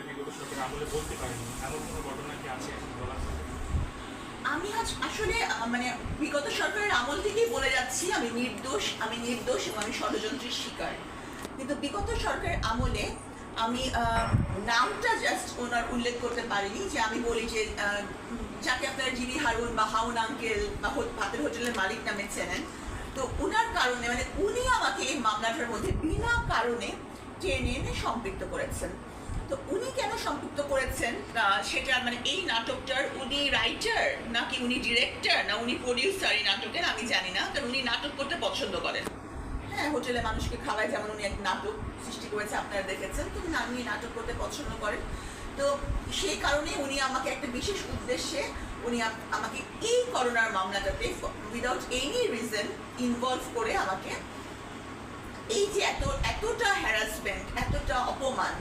বিগত সরকার আমলে বলতে পারেনি, এমন কোনো ঘটনা কি আছে বলার? আমি আজ আসলে মানে বিগত সরকারের আমল থেকেই বলে যাচ্ছি আমি নির্দোষ এবং আমি ষড়যন্ত্রের শিকার। কিন্তু বিগত সরকারের আমলে আমি নামটা জাস্ট ওনার উল্লেখ করতে পারিনি, যে আমি বলি যে যাকে আপনারা জিবি হারুন বা হাউন আঙ্কেল বা ভাতের হোটেলের মালিক নামে চেনেন, তো উনার কারণে মানে উনি আমাকে এই মামলাটার মধ্যে বিনা কারণে টেনে এনে সম্পৃক্ত করেছেন। তো উনি কেন সম্পৃক্ত করেছেন সেটা মানে এই নাটকটার উনি রাইটার নাকি উনি ডিরেক্টর না উনি প্রডিউসার এই নাটকের আমি জানি না, কারণ উনি নাটক করতে পছন্দ করেন। হ্যাঁ, হোটেলে মানুষকে খাওয়ায়, যেমন উনি এক নাটক সৃষ্টি করেছে আপনারা দেখেছেন, তো উনি নাটক করতে পছন্দ করেন। তো সেই কারণে উনি আমাকে একটা বিশেষ উদ্দেশ্যে উনি আমাকে এই করোনার মামলাটাতে উইদাউট এনি রিজন ইনভলভ করে আমাকে এই যে এতটা হ্যারাসমেন্ট, এতটা অপমান,